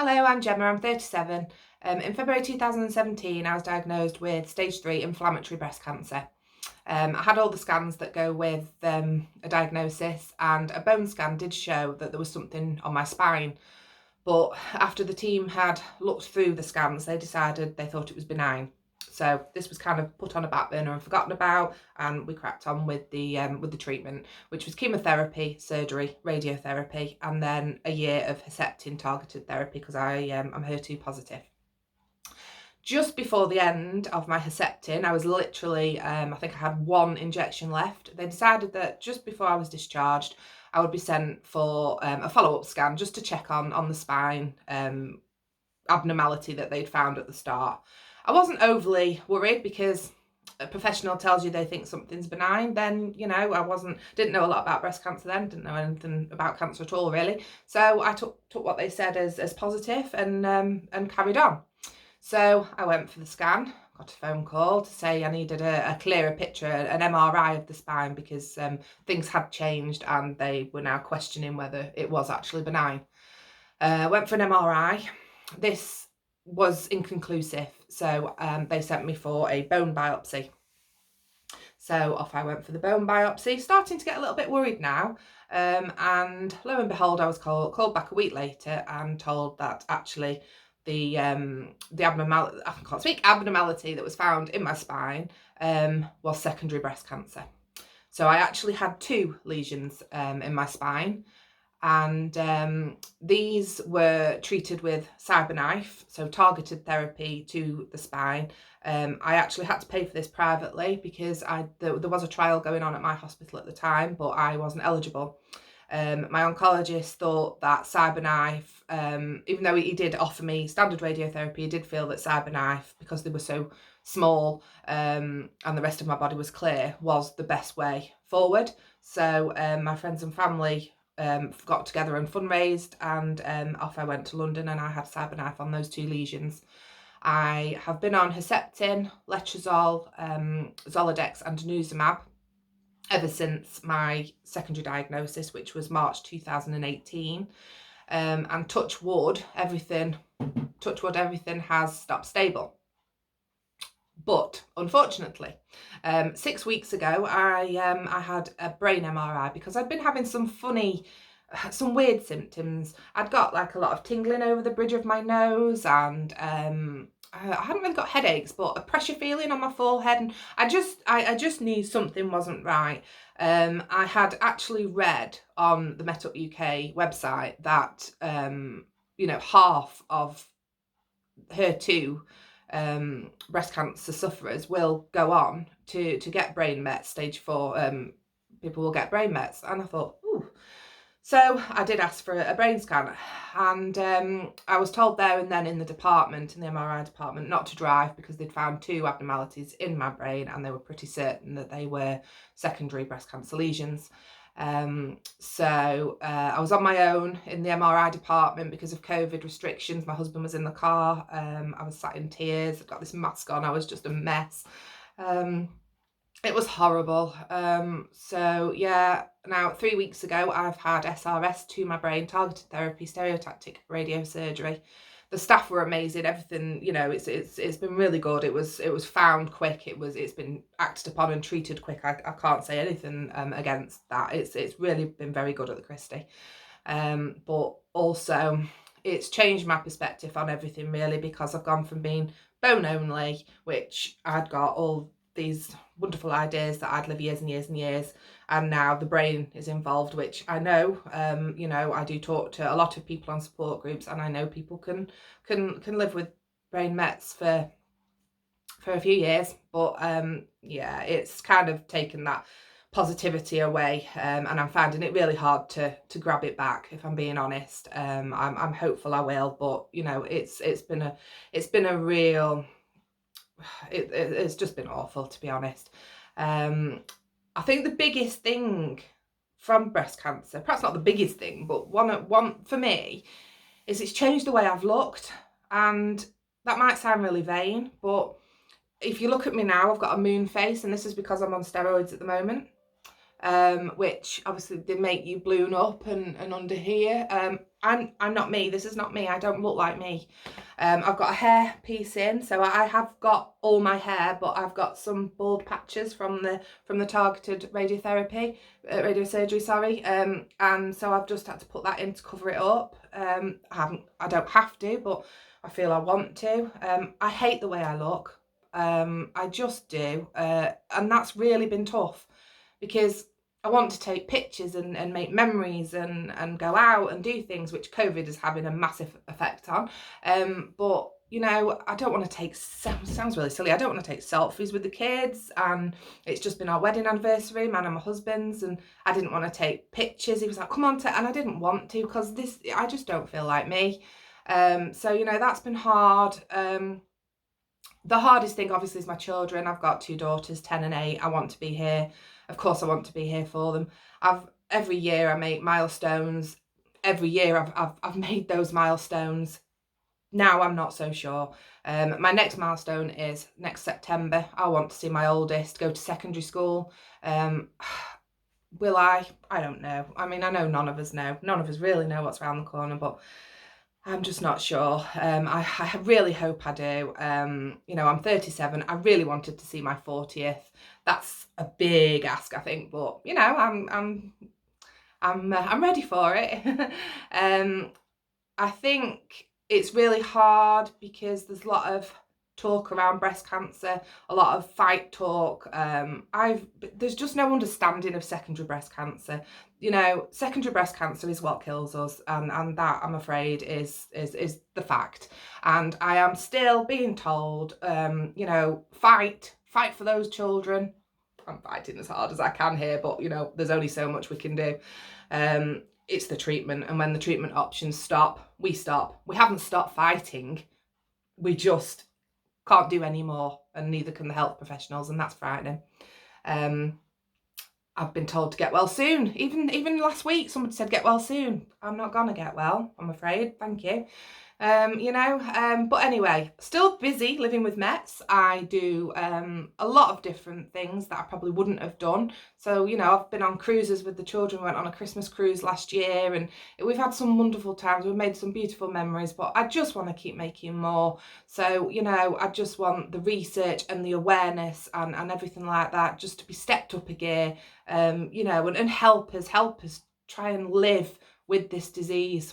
Hello, I'm Gemma, I'm 37. In February 2017, I was diagnosed with stage 3 inflammatory breast cancer. I had all the scans that go with a diagnosis, and a bone scan did show that there was something on my spine. But after the team had looked through the scans, they decided they thought it was benign. So this was kind of put on a back burner and forgotten about, and we cracked on with the treatment, which was chemotherapy, surgery, radiotherapy, and then a year of Herceptin targeted therapy because I'm HER2 positive. Just before the end of my Herceptin, I was literally, I think I had one injection left. They decided that just before I was discharged, I would be sent for a follow-up scan just to check on the spine abnormality that they'd found at the start. I wasn't overly worried because a professional tells you they think something's benign, then, you know, didn't know a lot about breast cancer then, didn't know anything about cancer at all, really. So I took what they said as positive and carried on. So I went for the scan, got a phone call to say I needed a clearer picture, an MRI of the spine, because things had changed and they were now questioning whether it was actually benign. Went for an MRI. This was inconclusive, so they sent me for a bone biopsy. So off I went for the bone biopsy, starting to get a little bit worried now. And lo and behold, I was called back a week later and told that actually the abnormality, I can't speak, abnormality that was found in my spine was secondary breast cancer. So I actually had 2 lesions in my spine, and these were treated with CyberKnife, so targeted therapy to the spine. I actually had to pay for this privately because there was a trial going on at my hospital at the time, but I wasn't eligible. My oncologist thought that CyberKnife, even though he did offer me standard radiotherapy, he did feel that CyberKnife, because they were so small and the rest of my body was clear, was the best way forward. So my friends and family got together and fundraised, and off I went to London, and I had CyberKnife on those 2 lesions. I have been on Herceptin, letrozole, Zoladex and denosumab ever since my secondary diagnosis, which was March 2018. And touch wood, everything has stopped stable. But unfortunately, 6 weeks ago, I had a brain MRI because I'd been having some weird symptoms. I'd got like a lot of tingling over the bridge of my nose, and I hadn't really got headaches, but a pressure feeling on my forehead, and I just knew something wasn't right. I had actually read on the Met Up UK website that half of HER2 breast cancer sufferers will go on to get brain mets, stage 4. People will get brain mets, and I thought, ooh. So I did ask for a brain scan, and I was told there and then in the MRI department, not to drive because they'd found 2 abnormalities in my brain, and they were pretty certain that they were secondary breast cancer lesions. So I was on my own in the MRI department because of COVID restrictions. My husband was in the car. I was sat in tears. I got this mask on. I was just a mess. It was horrible. So yeah, now 3 weeks ago, I've had SRS to my brain, targeted therapy, stereotactic radiosurgery. The staff were amazing. Everything, it's been really good. It was found quick. It's been acted upon and treated quick. I can't say anything against that. It's really been very good at the Christie. But also it's changed my perspective on everything, really, because I've gone from being bone only, which I'd got all these wonderful ideas that I'd live years and years and years, and now the brain is involved, which I know, I do talk to a lot of people on support groups, and I know people can live with brain mets for a few years, but yeah, it's kind of taken that positivity away, and I'm finding it really hard to grab it back, if I'm being honest. I'm hopeful I will, but it's been a real, it's just been awful, to be honest. I think the biggest thing from breast cancer, perhaps not the biggest thing, but one for me, is it's changed the way I've looked. And that might sound really vain, but if you look at me now, I've got a moon face, and this is because I'm on steroids at the moment. which obviously they make you balloon up and under here. I'm not me. This is not me. I don't look like me. I've got a hair piece in, so I have got all my hair, but I've got some bald patches from the targeted radiotherapy, radiosurgery, sorry. And so I've just had to put that in to cover it up. I don't have to, but I feel I want to. I hate the way I look. I just do, and that's really been tough, because I want to take pictures and make memories and go out and do things, which COVID is having a massive effect on. But you know, I don't want to take, sounds really silly, I don't want to take selfies with the kids, and it's just been our wedding anniversary, mine and my husband's, and I didn't want to take pictures. He was like, come on, and I didn't want to, because I just don't feel like me. So you know, that's been hard. The hardest thing obviously is my children. I've got 2 daughters, 10 and 8. I want to be here. Of course I want to be here for them. Every year I make milestones. Every year I've made those milestones. Now I'm not so sure. My next milestone is next September. I want to see my oldest go to secondary school. Will I? I don't know. I mean, I know none of us know. None of us really know what's around the corner, but I'm just not sure. I really hope I do. You know, I'm 37. I really wanted to see my 40th. That's a big ask, I think, but you know, I'm ready for it. I think it's really hard because there's a lot of talk around breast cancer, a lot of fight talk. There's just no understanding of secondary breast cancer. You know, secondary breast cancer is what kills us, and that, I'm afraid, is the fact. And I am still being told, you know, fight for those children. I'm fighting as hard as I can here, but you know, there's only so much we can do. It's the treatment, and when the treatment options stop, we stop. We haven't stopped fighting. We just can't do any more, and neither can the health professionals, and that's frightening. I've been told to get well soon. Even last week, somebody said get well soon. I'm not gonna get well, I'm afraid. Thank you. You know, but anyway, still busy living with Mets. I do a lot of different things that I probably wouldn't have done. So, you know, I've been on cruises with the children. We went on a Christmas cruise last year, and we've had some wonderful times. We've made some beautiful memories, but I just want to keep making more. So, you know, I just want the research and the awareness and everything like that just to be stepped up a gear, you know, and help us try and live with this disease.